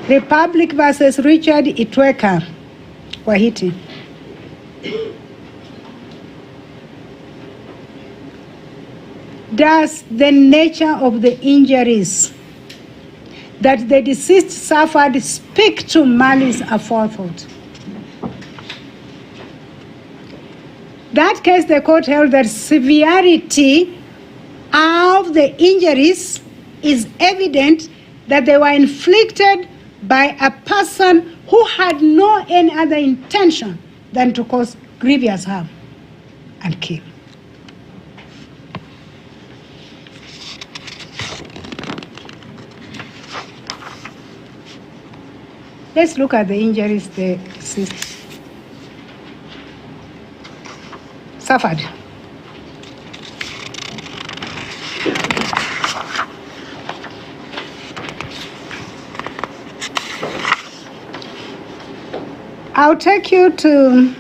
Republic versus Richard Itweka, Wahiti. Does the nature of the injuries that the deceased suffered speak to malice aforethought? That case, the court held that severity of the injuries is evident that they were inflicted by a person who had no any other intention than to cause grievous harm and kill. Let's look at the injuries the deceased suffered. I'll take you to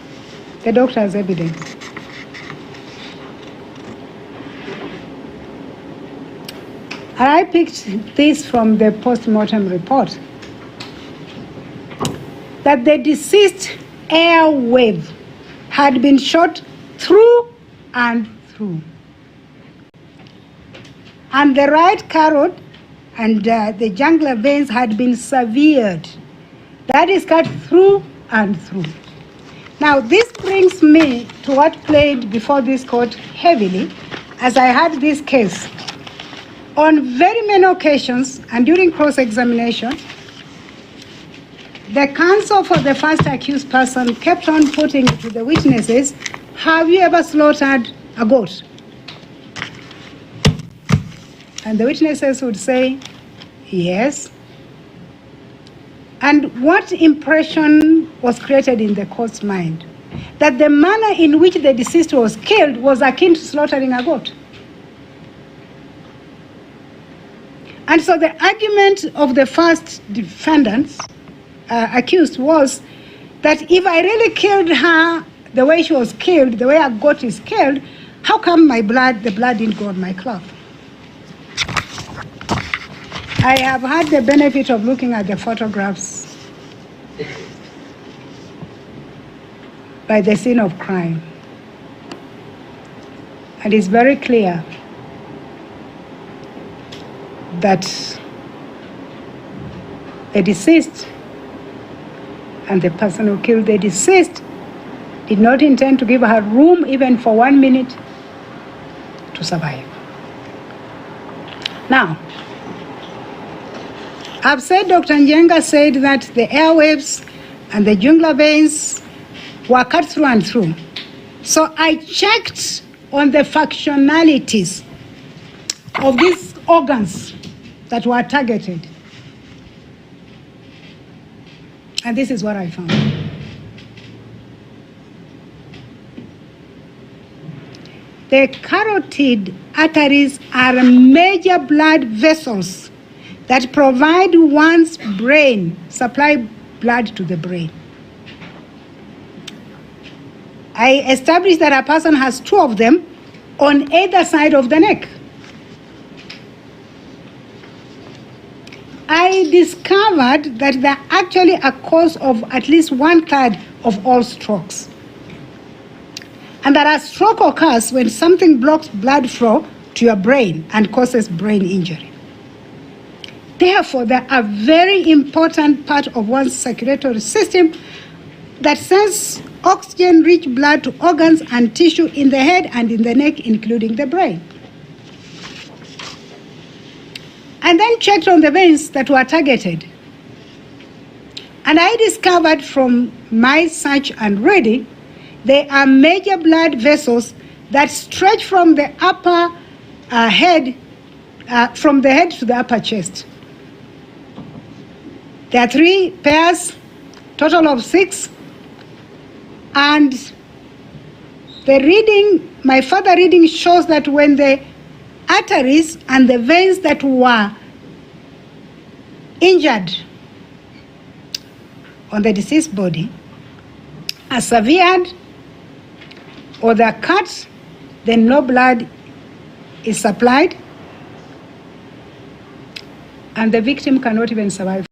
the doctor's evidence. I picked this from the post-mortem report, that the deceased airwave had been shot through and through. And the right carotid and the jugular veins had been severed. That is cut through and through. Now, this brings me to what played before this court heavily as I had this case. On very many occasions and during cross-examination, the counsel for the first accused person kept on putting to the witnesses, have you ever slaughtered a goat? And the witnesses would say, yes. And what impression was created in the court's mind? That the manner in which the deceased was killed was akin to slaughtering a goat. And so the argument of the first defendants accused was that if I really killed her the way she was killed, the way a goat is killed, how come the blood didn't go on my cloth? I have had the benefit of looking at the photographs by the scene of crime. And it's very clear that the deceased and the person who killed the deceased did not intend to give her room even for 1 minute to survive. Now, I've said Dr. Njenga said that the airwaves and the jugular veins were cut through and through. So I checked on the functionalities of these organs that were targeted. And this is what I found. The carotid arteries are major blood vessels that provide one's brain, supply blood to the brain. I established that a person has 2 of them on either side of the neck. I discovered that they're actually a cause of at least 1/3 of all strokes. And that a stroke occurs when something blocks blood flow to your brain and causes brain injury. Therefore, they are a very important part of one's circulatory system that sends oxygen-rich blood to organs and tissue in the head and in the neck, including the brain. And then checked on the veins that were targeted. And I discovered from my search and reading, they are major blood vessels that stretch from the upper head, from the head to the upper chest. There are 3 pairs, total of 6. And the reading, my further reading shows that when the arteries and the veins that were injured on the deceased body are severed or they're cut, then no blood is supplied, and the victim cannot even survive.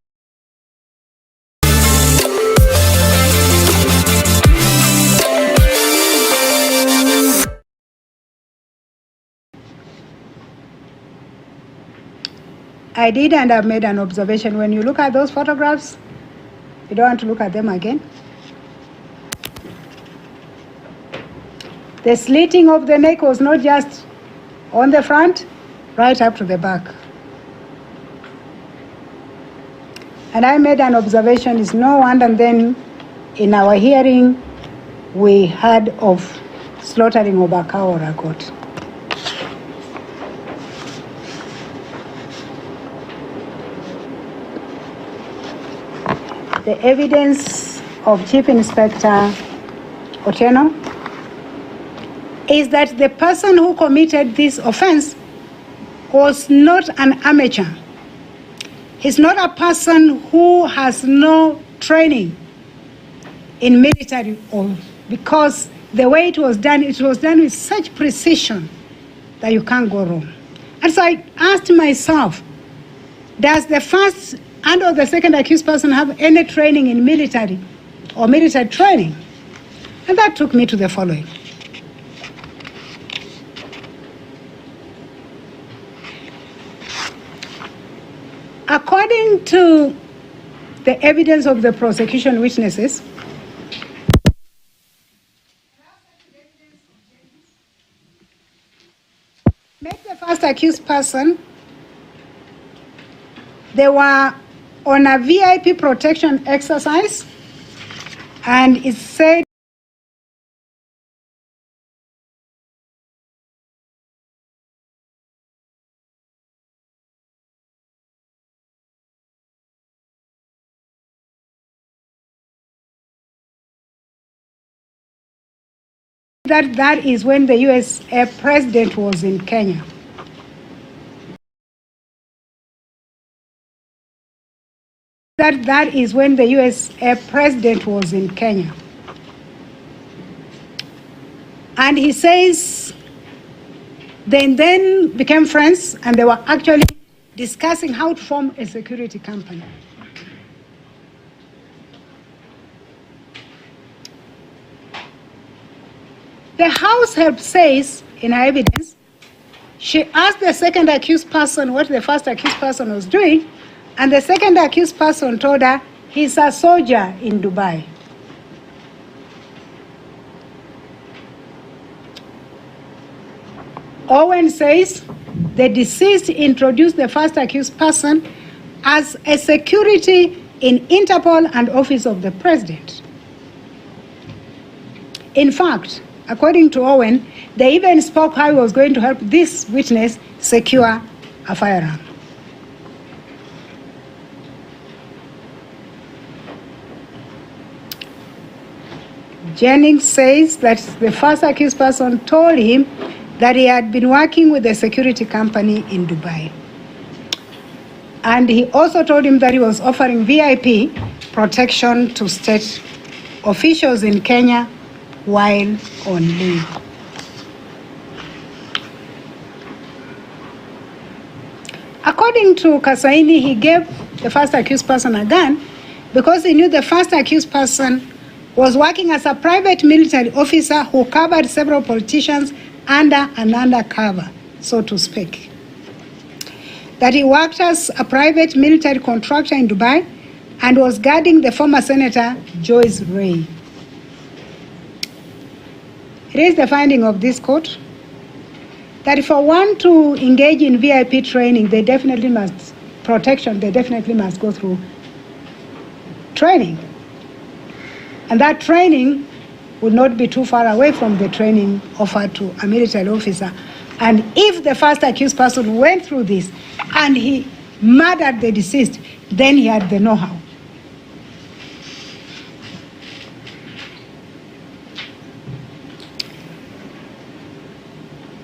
I did, and I've made an observation. When you look at those photographs, you don't want to look at them again. The slitting of the neck was not just on the front, right up to the back. And I made an observation, it's no wonder, and then in our hearing, we heard of slaughtering of a cow or a goat. The evidence of Chief Inspector Otieno is that the person who committed this offense was not an amateur. He's not a person who has no training in military, or because the way it was done with such precision that you can't go wrong. And so I asked myself, does the first and or the second accused person have any training in military or military training? And that took me to the following. According to the evidence of the prosecution witnesses, make the first accused person, they were on a VIP protection exercise, and it said that is when the US president was in Kenya. That is when the US president was in Kenya. And he says they then became friends, and they were actually discussing how to form a security company. The house help says in her evidence, she asked the second accused person what the first accused person was doing, and the second accused person told her he's a soldier in Dubai. Owen says the deceased introduced the first accused person as a security in Interpol and Office of the President. In fact, according to Owen, they even spoke how he was going to help this witness secure a firearm. Jennings says that the first accused person told him that he had been working with a security company in Dubai. And he also told him that he was offering VIP protection to state officials in Kenya while on leave. According to Kasaini, he gave the first accused person a gun because he knew the first accused person was working as a private military officer who covered several politicians under an undercover, so to speak. That he worked as a private military contractor in Dubai and was guarding the former Senator Joyce Ray. It is the finding of this court that for one to engage in VIP training, they definitely must go through training. And that training would not be too far away from the training offered to a military officer. And if the first accused person went through this and he murdered the deceased, then he had the know-how.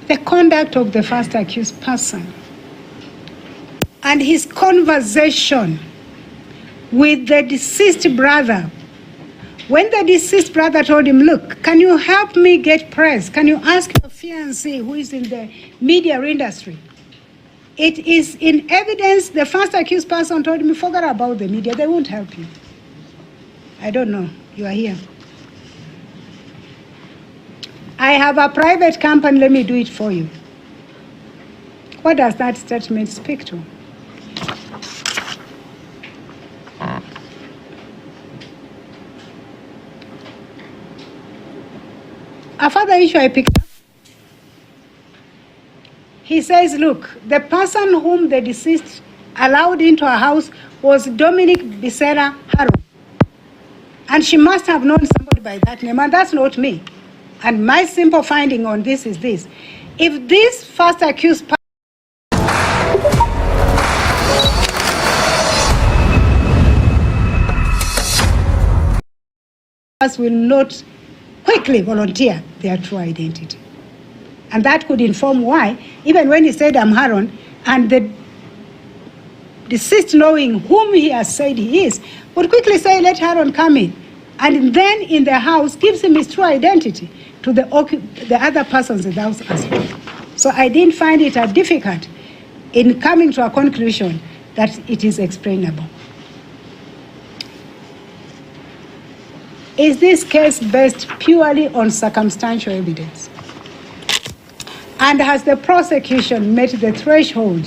The conduct of the first accused person and his conversation with the deceased brother. When the deceased brother told him, look, can you help me get press? Can you ask your fiancé who is in the media industry? It is in evidence the first accused person told me, forget about the media, they won't help you. I don't know, you are here. I have a private company, let me do it for you. What does that statement speak to? A further issue I picked up. He says, look, the person whom the deceased allowed into her house was Dominic Bisera Harrow. And she must have known somebody by that name, and that's not me. And my simple finding on this is this. If this first accused will not quickly volunteer their true identity. And that could inform why, even when he said, I'm Haron, and the deceased, knowing whom he has said he is, would quickly say, let Haron come in. And then in the house gives him his true identity to the other persons in the house as well. So I didn't find it difficult in coming to a conclusion that it is explainable. Is this case based purely on circumstantial evidence? And has the prosecution met the threshold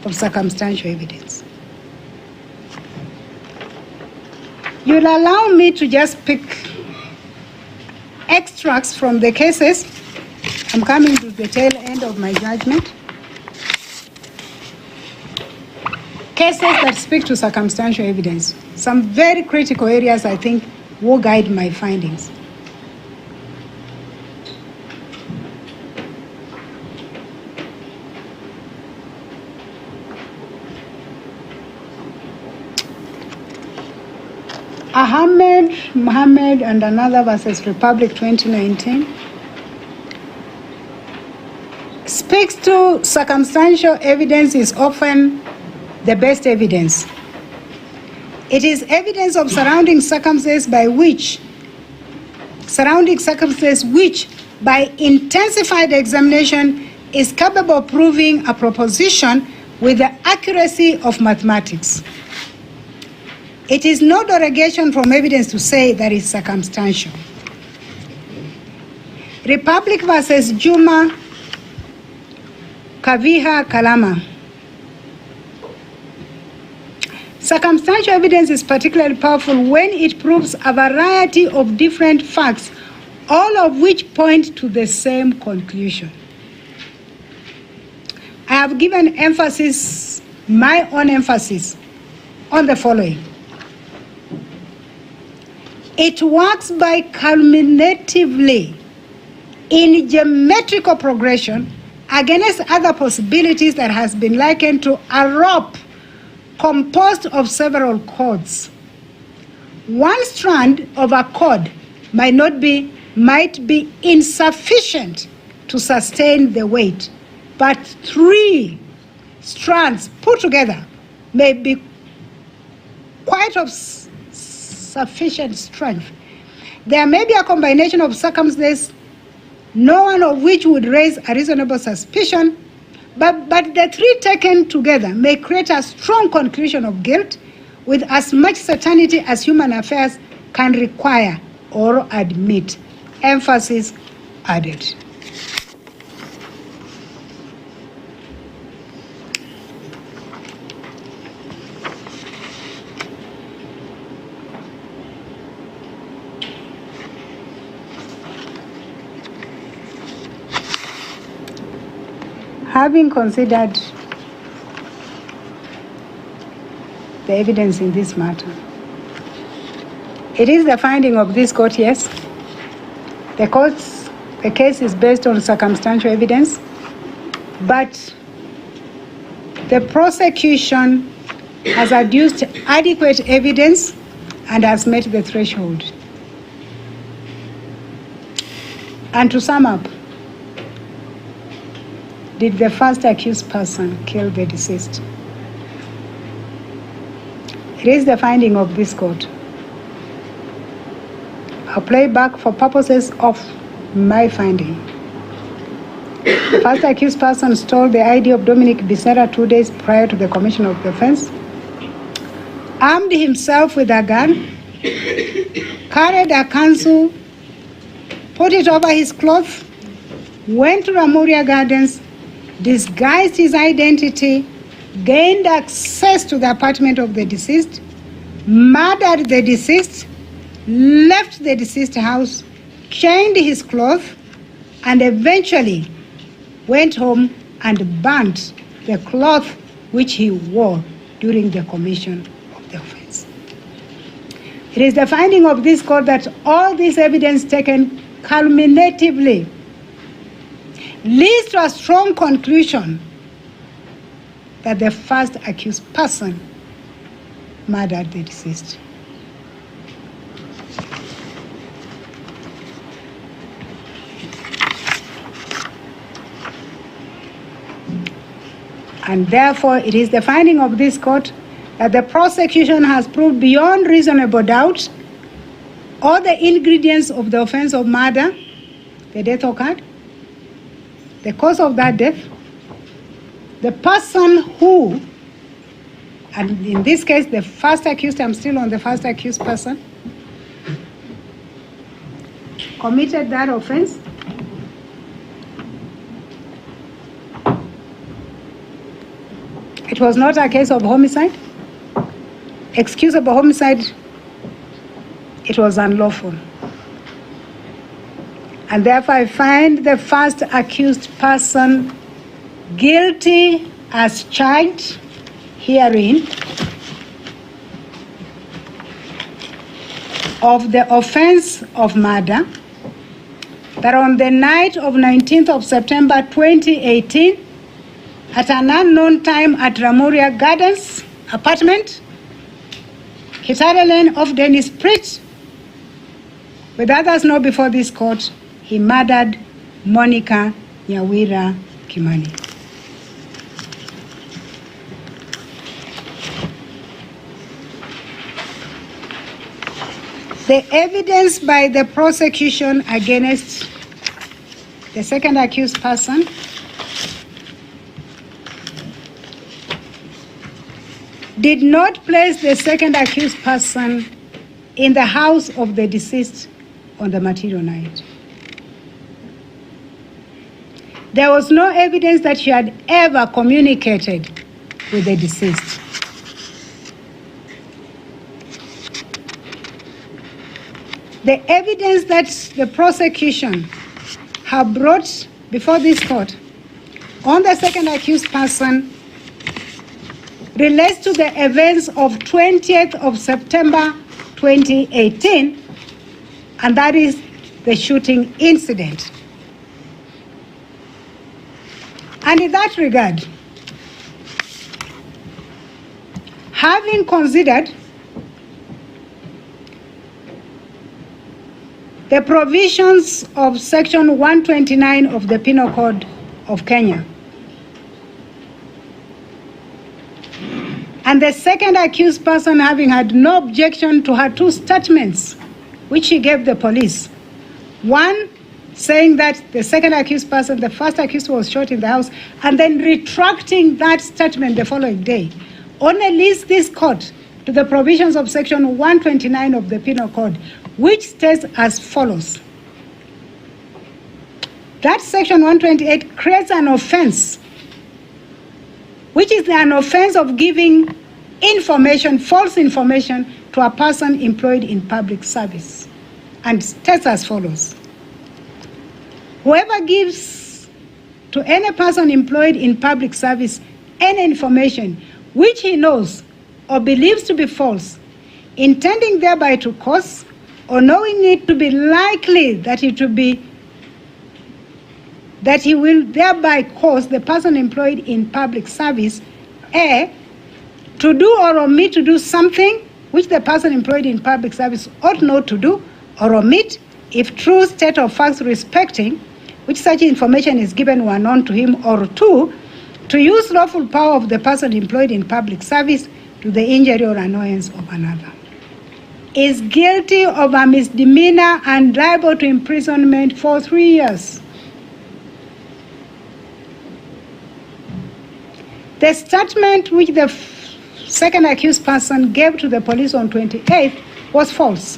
of circumstantial evidence? You'll allow me to just pick extracts from the cases. I'm coming to the tail end of my judgment. Cases that speak to circumstantial evidence. Some very critical areas, I think, will guide my findings. Ahmed, Mohammed, and another versus Republic 2019 speaks to circumstantial evidence is often the best evidence. It is evidence of surrounding circumstances which, by intensified examination, is capable of proving a proposition with the accuracy of mathematics. It is no derogation from evidence to say that it's circumstantial. Republic versus Juma Kaviha Kalama. Circumstantial evidence is particularly powerful when it proves a variety of different facts, all of which point to the same conclusion. I have given emphasis, my own emphasis, on the following. It works by culminatively in geometrical progression against other possibilities that has been likened to a rope composed of several cords. One strand of a cord might be insufficient to sustain the weight, but 3 strands put together may be quite of sufficient strength. There may be a combination of circumstances, no one of which would raise a reasonable suspicion, but the 3 taken together may create a strong conclusion of guilt with as much certainty as human affairs can require or admit. Emphasis added. Having considered the evidence in this matter, it is the finding of this court, yes. The case is based on circumstantial evidence, but the prosecution has adduced adequate evidence and has met the threshold. And to sum up, did the first accused person kill the deceased? It is the finding of this court. I'll play back for purposes of my finding. The first accused person stole the ID of Dominic Bisera 2 days prior to the commission of the offense, armed himself with a gun, carried a counsel, put it over his cloth, went to Ramuria Gardens, disguised his identity, gained access to the apartment of the deceased, murdered the deceased, left the deceased house, changed his clothes, and eventually went home and burnt the cloth which he wore during the commission of the offense. It is the finding of this court that all this evidence taken culminatively leads to a strong conclusion that the first accused person murdered the deceased. And therefore, it is the finding of this court that the prosecution has proved beyond reasonable doubt all the ingredients of the offense of murder. The death occurred, the cause of that death, the person who, and in this case, the first accused, I'm still on the first accused person, committed that offense. It was not a case of homicide. Excusable homicide, it was unlawful. And therefore I find the first accused person guilty as charged herein of the offense of murder, that on the night of 19th of September 2018, at an unknown time at Ramuria Gardens apartment, Kitale Lane off Dennis Pritt, with others known before this court, he murdered Monica Nyawira Kimani. The evidence by the prosecution against the second accused person did not place the second accused person in the house of the deceased on the material night. There was no evidence that she had ever communicated with the deceased. The evidence that the prosecution have brought before this court on the second accused person relates to the events of 20th of September 2018, and that is the shooting incident. And in that regard, having considered the provisions of Section 129 of the Penal Code of Kenya, and the second accused person having had no objection to her two statements which she gave the police. One, saying that the second accused person, the first accused, was shot in the house, and then retracting that statement the following day, only leads this court to the provisions of Section 129 of the Penal Code, which states as follows. That Section 128 creates an offense, which is an offense of giving information, false information, to a person employed in public service, and states as follows. Whoever gives to any person employed in public service any information which he knows or believes to be false, intending thereby to cause or knowing it to be likely that he will thereby cause the person employed in public service A, to do or omit to do something which the person employed in public service ought not to do or omit, if true state of facts respecting which such information is given were known to him, or two, to use lawful power of the person employed in public service to the injury or annoyance of another, is guilty of a misdemeanor and liable to imprisonment for 3 years. The statement which the second accused person gave to the police on 28th was false.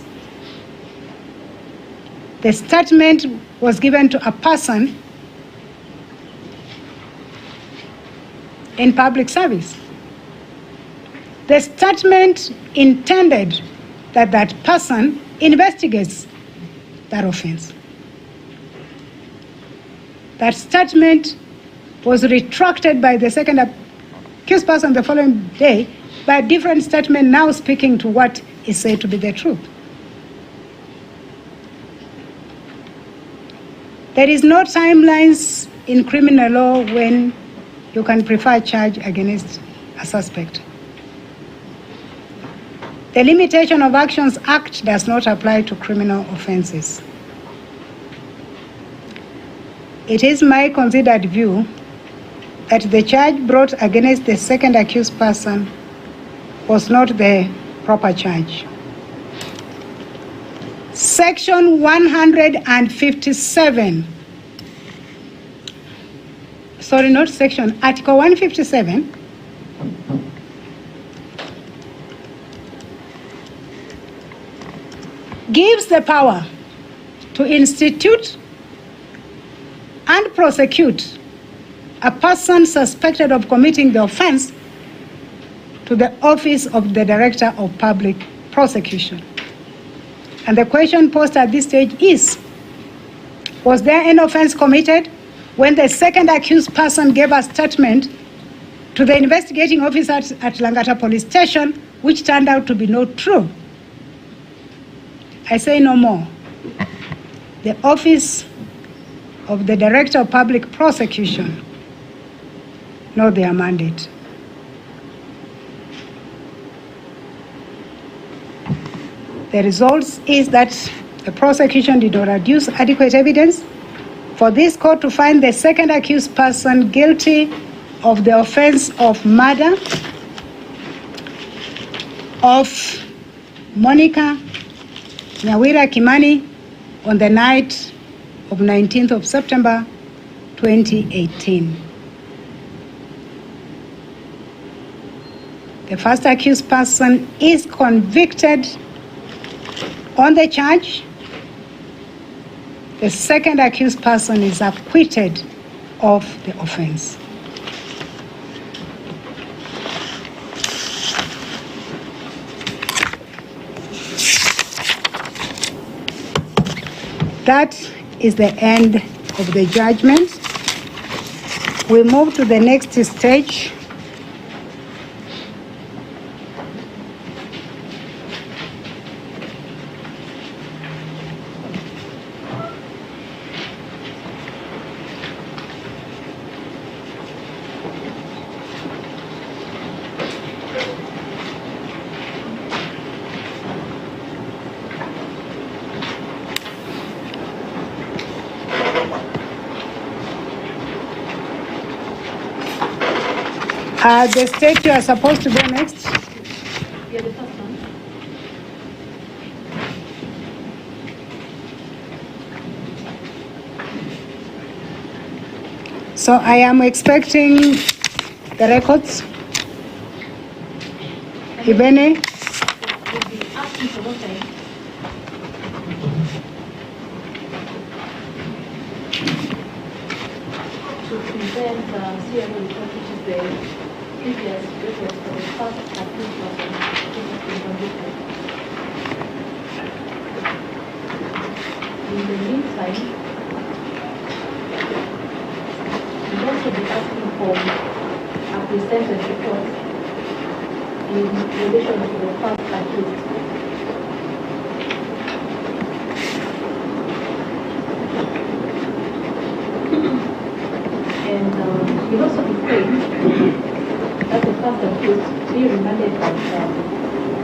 The statement was given to a person in public service. The statement intended that that person investigates that offense. That statement was retracted by the second accused person the following day by a different statement now speaking to what is said to be the truth. There is no timelines in criminal law when you can prefer a charge against a suspect. The Limitation of Actions Act does not apply to criminal offenses. It is my considered view that the charge brought against the second accused person was not the proper charge. Section 157, sorry, not section, Article 157 gives the power to institute and prosecute a person suspected of committing the offense to the office of the Director of Public Prosecution. And the question posed at this stage is, was there an offense committed when the second accused person gave a statement to the investigating officer at Langata Police Station, which turned out to be not true? I say no more. The office of the Director of Public Prosecution know their mandate. The result is that the prosecution did not adduce adequate evidence for this court to find the second accused person guilty of the offense of murder of Monica Nyawira Kimani on the night of 19th of September 2018. The first accused person is convicted on the charge. The second accused person is acquitted of the offense. That is the end of the judgment. We move to the next stage. The state you are supposed to go next. You're the first one. So I am expecting the records. Ibene. We'll be asking for what time. To present CRO report, which is the previous record for the first accused person who has been convicted. In the meantime, we'll also be asking for a pre-sentence report in relation to the first accused. And we'll also be praying that the first accused be remanded at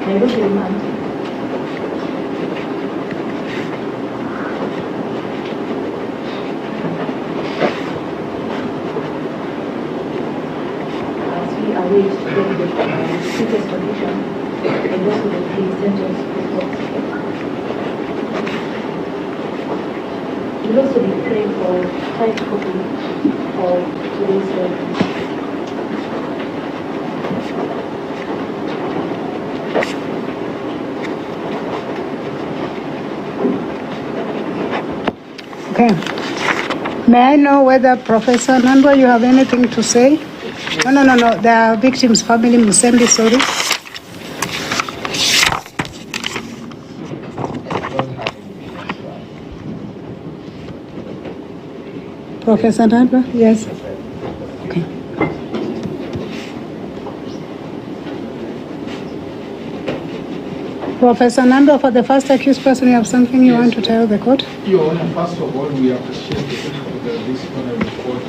Nairobi remand. As we await the previous condition and also the pre-sentence report. We'll also be praying for typed copy of today's reference. Okay. May I know whether Professor Nandwa, you have anything to say? No. The victim's family, Musembi, sorry. Professor Nadwa? Yes. Okay. Professor Nando, for the first accused person, you have something you want to tell the court? Your Honor, first of all, we appreciate this honorable court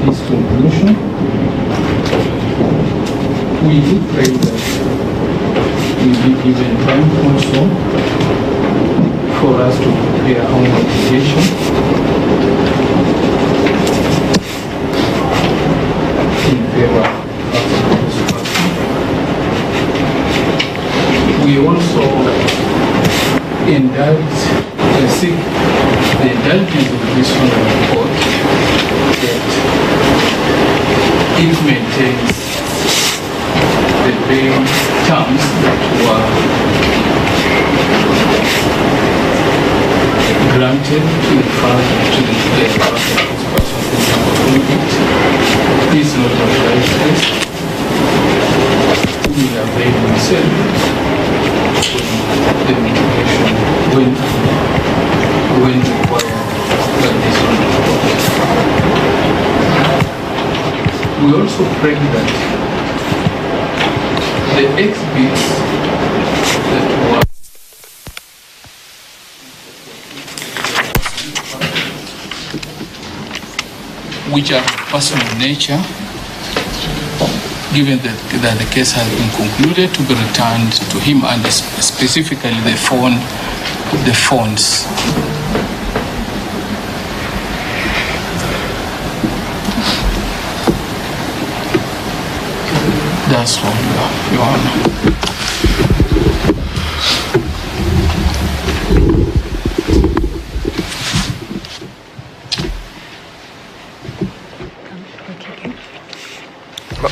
his conclusion. We do pray that we be given time also for us to prepare our application. In favor of this person. We also seek the indulgence of this honorable court that it maintains the bail terms that were granted to the father to the person is not authorized this. We are very concerned the mitigation when required by this report. We also pray that the exhibits that were which are personal nature, given that the case has been concluded, to be returned to him, and specifically the phones. That's all, Your Honor.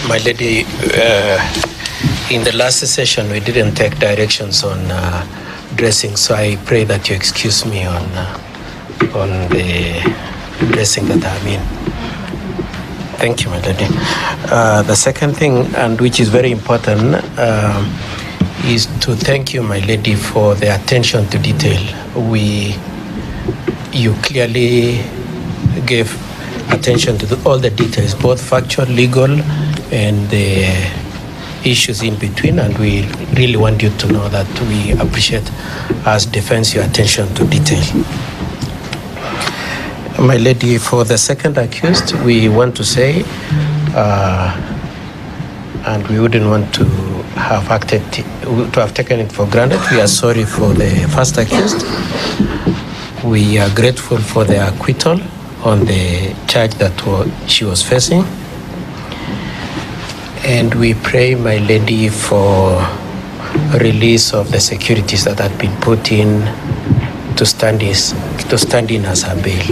My lady, in the last session we didn't take directions on dressing, so I pray that you excuse me on the dressing that I'm in. Thank you, my lady. The second thing, and which is very important, is to thank you, my lady, for the attention to detail. You clearly gave attention to all the details, both factual, legal, and the issues in between, and we really want you to know that we appreciate as defense your attention to detail. My lady, for the second accused, we want to say, and we wouldn't want to have taken it for granted. We are sorry for the first accused. We are grateful for the acquittal on the charge that she was facing. And we pray, my lady, for release of the securities that had been put in to stand in as her bail.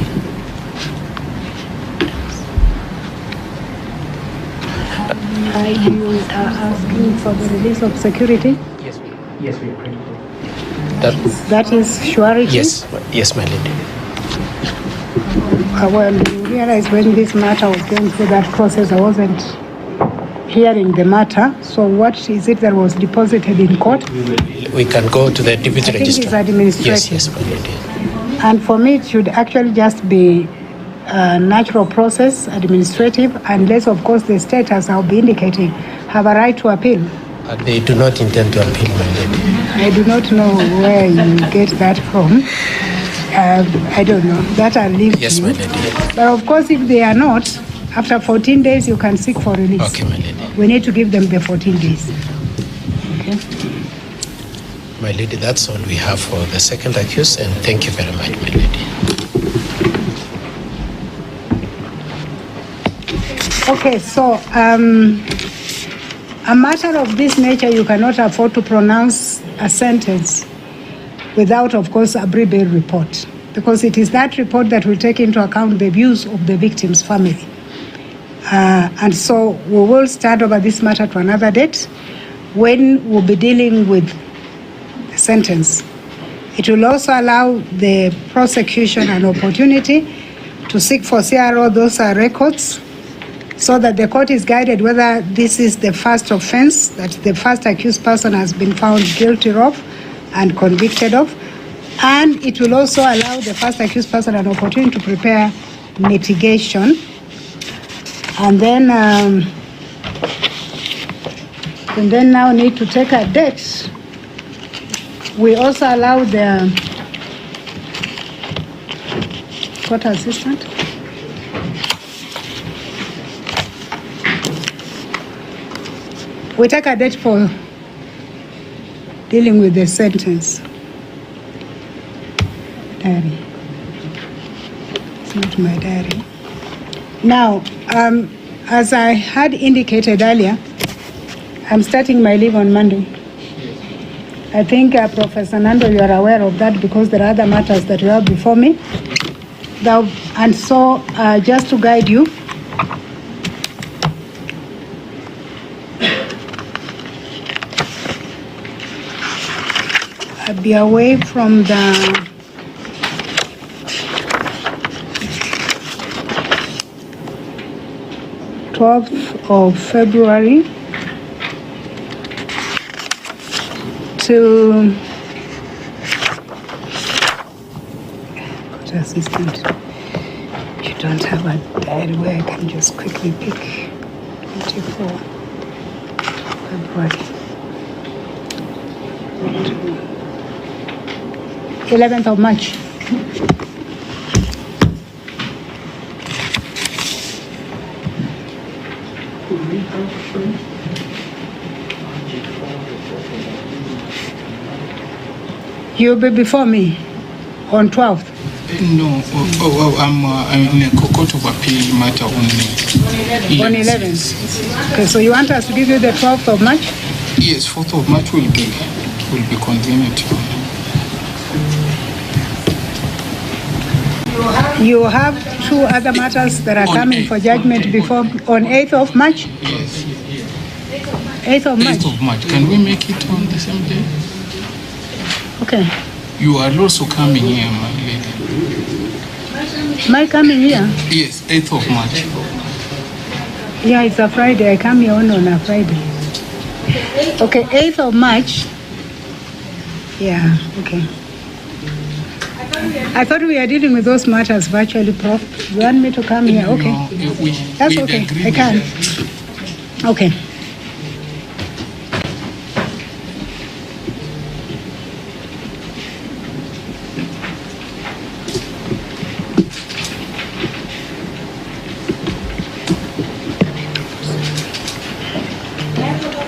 Are you asking for the release of security? Yes, we pray. That is surety? Yes, my lady. Well, you realize when this matter was going through that process, I wasn't hearing the matter. So what is it that was deposited in court? We can go to the deputy registrar. I think it's administrative. Yes, my lady. And for me, it should actually just be a natural process, administrative, unless, of course, the state, as I'll be indicating, have a right to appeal. They do not intend to appeal, my lady. I do not know where you get that from. I don't know. That I'll leave Yes, to you. my lady. But of course, if they are not, after 14 days, you can seek for release. Okay, my lady. We need to give them the 14 days. Okay. My lady, that's all we have for the second accused, and thank you very much, my lady. Okay, so a matter of this nature, you cannot afford to pronounce a sentence without, of course, a bail report, because it is that report that will take into account the views of the victim's family. And so we will start over this matter to another date when we'll be dealing with the sentence. It will also allow the prosecution an opportunity to seek for CRO those records so that the court is guided whether this is the first offense that the first accused person has been found guilty of and convicted of. And it will also allow the first accused person an opportunity to prepare mitigation. And then now need to take a date. We also allow the court assistant we take a date for dealing with the sentence. Diary. It's not my diary. Now, as I had indicated earlier, I'm starting my leave on Monday. I think, Professor Nando, you are aware of that because there are other matters that you have before me. And so, just to guide you, I'll be away from the 12th of February to court assistant. You don't have a diary where I can just quickly pick 24 February. 11th of March. You'll be before me on 12th. No, I'm in a court of appeal matter only. On 11th. Okay, so you want us to give you the 12th of March? Yes, 4th of March will be convenient. You have two other matters that are coming for judgment before on 8th of March? Yes. 8th of March. 8th of March. Can we make it on the same day? Okay. You are also coming here, my lady. Am I coming here? Yes, 8th of March. Yeah, it's a Friday. I come here on a Friday. Okay, 8th of March. Yeah, okay. I thought we were dealing with those matters virtually, Prof. You want me to come here? Okay. No, That's okay. I can. Okay.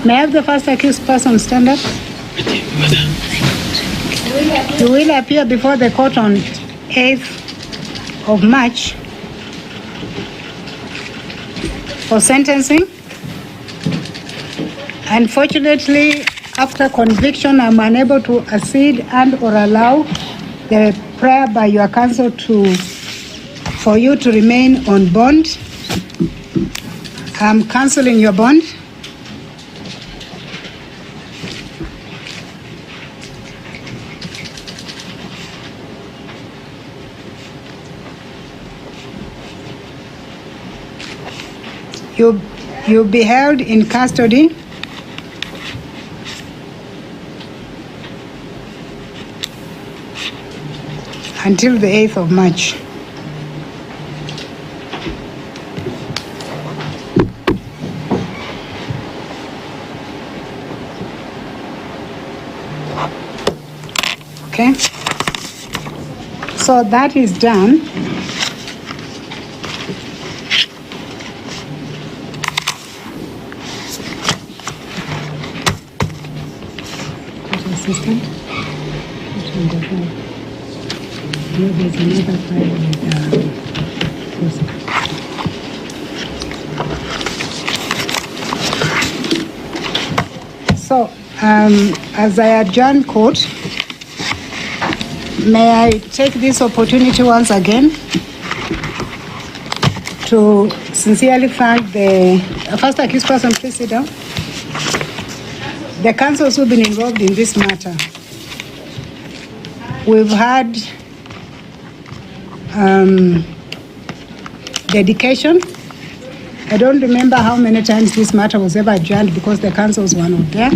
May I have the first accused person stand up? You will appear before the court on 8th of March for sentencing. Unfortunately, after conviction, I'm unable to accede and or allow the prayer by your counsel for you to remain on bond. I'm canceling your bond. You'll be held in custody until the 8th of March. Okay? So that is done. Assistant. There's another file with So, as I adjourn court, may I take this opportunity once again to sincerely thank the first accused person. Please sit down. The counsels who've been involved in this matter. We've had dedication, I don't remember how many times this matter was ever adjourned because the councils were not there.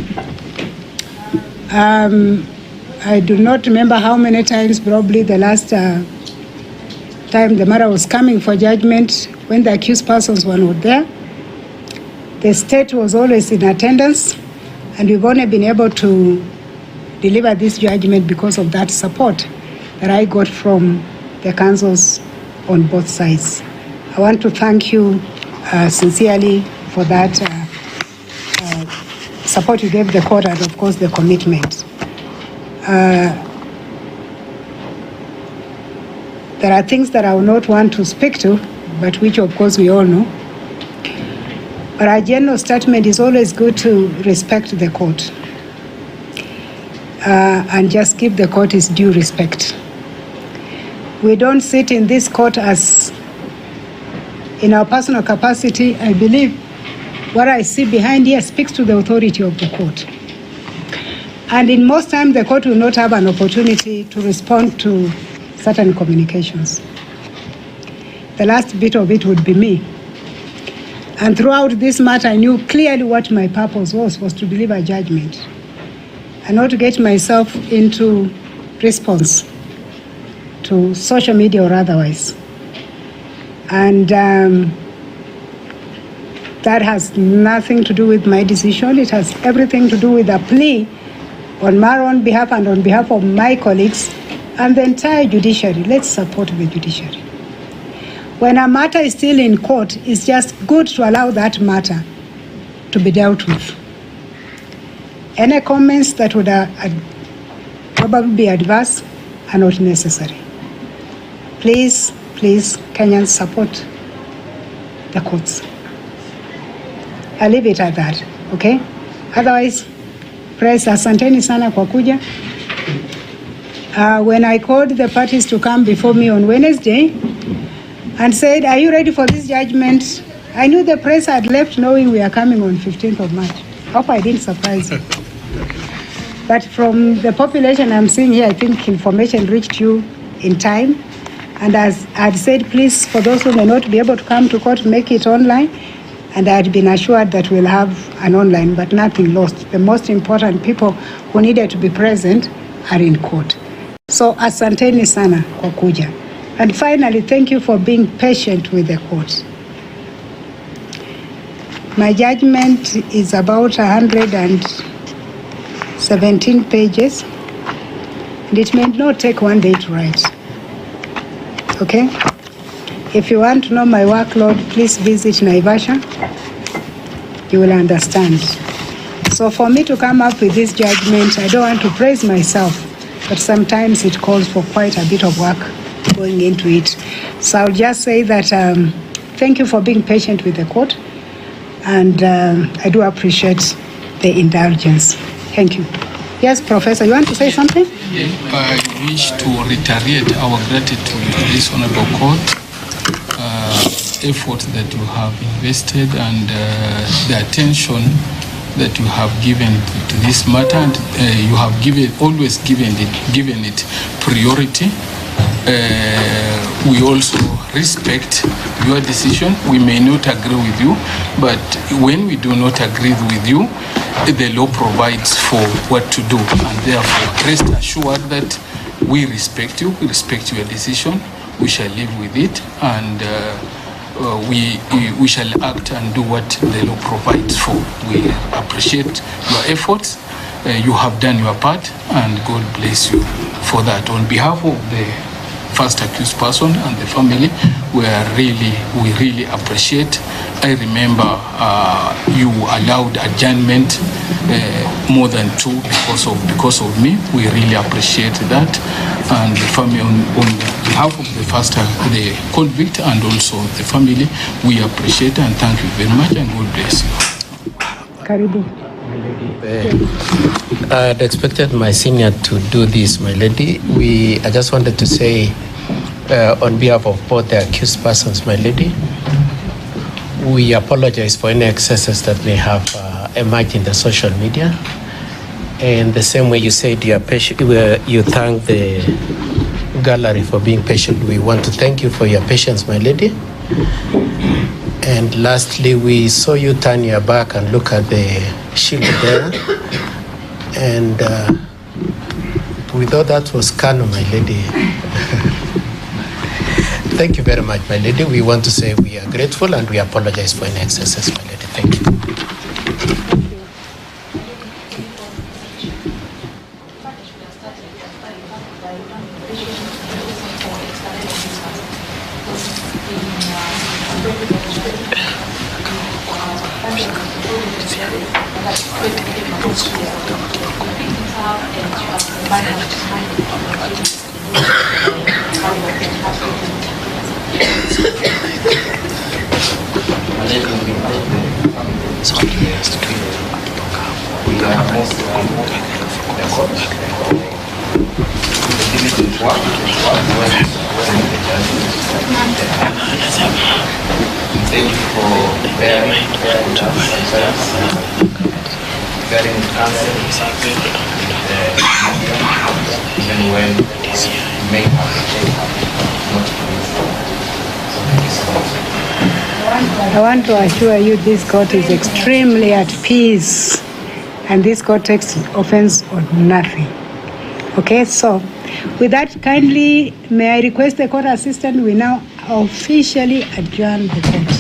I do not remember how many times, probably the last time the matter was coming for judgment when the accused persons were not there. The state was always in attendance, and we've only been able to deliver this judgment because of that support that I got from the councils on both sides. I want to thank you sincerely for that support you gave the court and, of course, the commitment. There are things that I will not want to speak to, but which, of course, we all know. But our general statement is always good to respect the court and just give the court its due respect. We don't sit in this court as in our personal capacity. I believe what I see behind here speaks to the authority of the court. And in most times, the court will not have an opportunity to respond to certain communications. The last bit of it would be me. And throughout this matter, I knew clearly what my purpose was to deliver judgment and not to get myself into response to social media or otherwise. And that has nothing to do with my decision. It has everything to do with a plea on my own behalf and on behalf of my colleagues and the entire judiciary. Let's support the judiciary. When a matter is still in court, it's just good to allow that matter to be dealt with. Any comments that would probably be adverse are not necessary. Please, Kenyans, support the courts. I'll leave it at that, okay? Otherwise, press, asanteni sana kwa kuja. When I called the parties to come before me on Wednesday and said, are you ready for this judgment? I knew the press had left knowing we are coming on 15th of March. Hope I didn't surprise you. But from the population I'm seeing here, I think information reached you in time. And as I had said, please, for those who may not be able to come to court, make it online. And I had been assured that we'll have an online, but nothing lost. The most important people who needed to be present are in court. So asanteni sana kwa kuja. And finally, thank you for being patient with the court. My judgment is about 117 pages, and it may not take one day to write. Okay? If you want to know my workload, please visit Naivasha. You will understand. So for me to come up with this judgment, I don't want to praise myself, but sometimes it calls for quite a bit of work going into it. So I'll just say that thank you for being patient with the court, and I do appreciate the indulgence. Thank you. Yes, Professor, you want to say something? I wish to reiterate our gratitude to this honorable court, effort that you have invested and the attention that you have given to this matter, and you have always given it priority. We also respect your decision. We may not agree with you, but when we do not agree with you, the law provides for what to do, and therefore rest assured that we respect you, we respect your decision, we shall live with it, and we shall act and do what the law provides for. We appreciate your efforts. You have done your part, and God bless you for that. On behalf of the first accused person and the family, we really appreciate. I remember you allowed adjournment more than 2 because of me. We really appreciate that, and the family on behalf of the convict and also the family, we appreciate and thank you very much, and God bless you. Karibu. I had expected my senior to do this, my lady. I just wanted to say, on behalf of both the accused persons, my lady, we apologize for any excesses that may have emerged in the social media. And the same way you said you thank the gallery for being patient, we want to thank you for your patience, my lady. And lastly, we saw you turn your back and look at the shield there. And we thought that was canon, my lady. Thank you very much, my lady. We want to say we are grateful and we apologize for any excesses, my lady. Thank you. I want to assure you this court is extremely at peace, and this court takes offense on nothing. Okay, so with that, kindly may I request the court assistant, we now officially adjourn the court.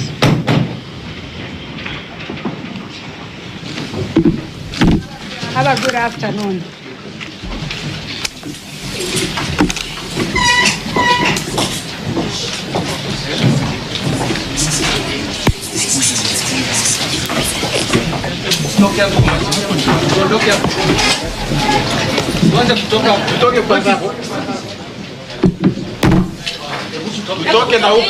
Have a good afternoon. Tutoke na huku.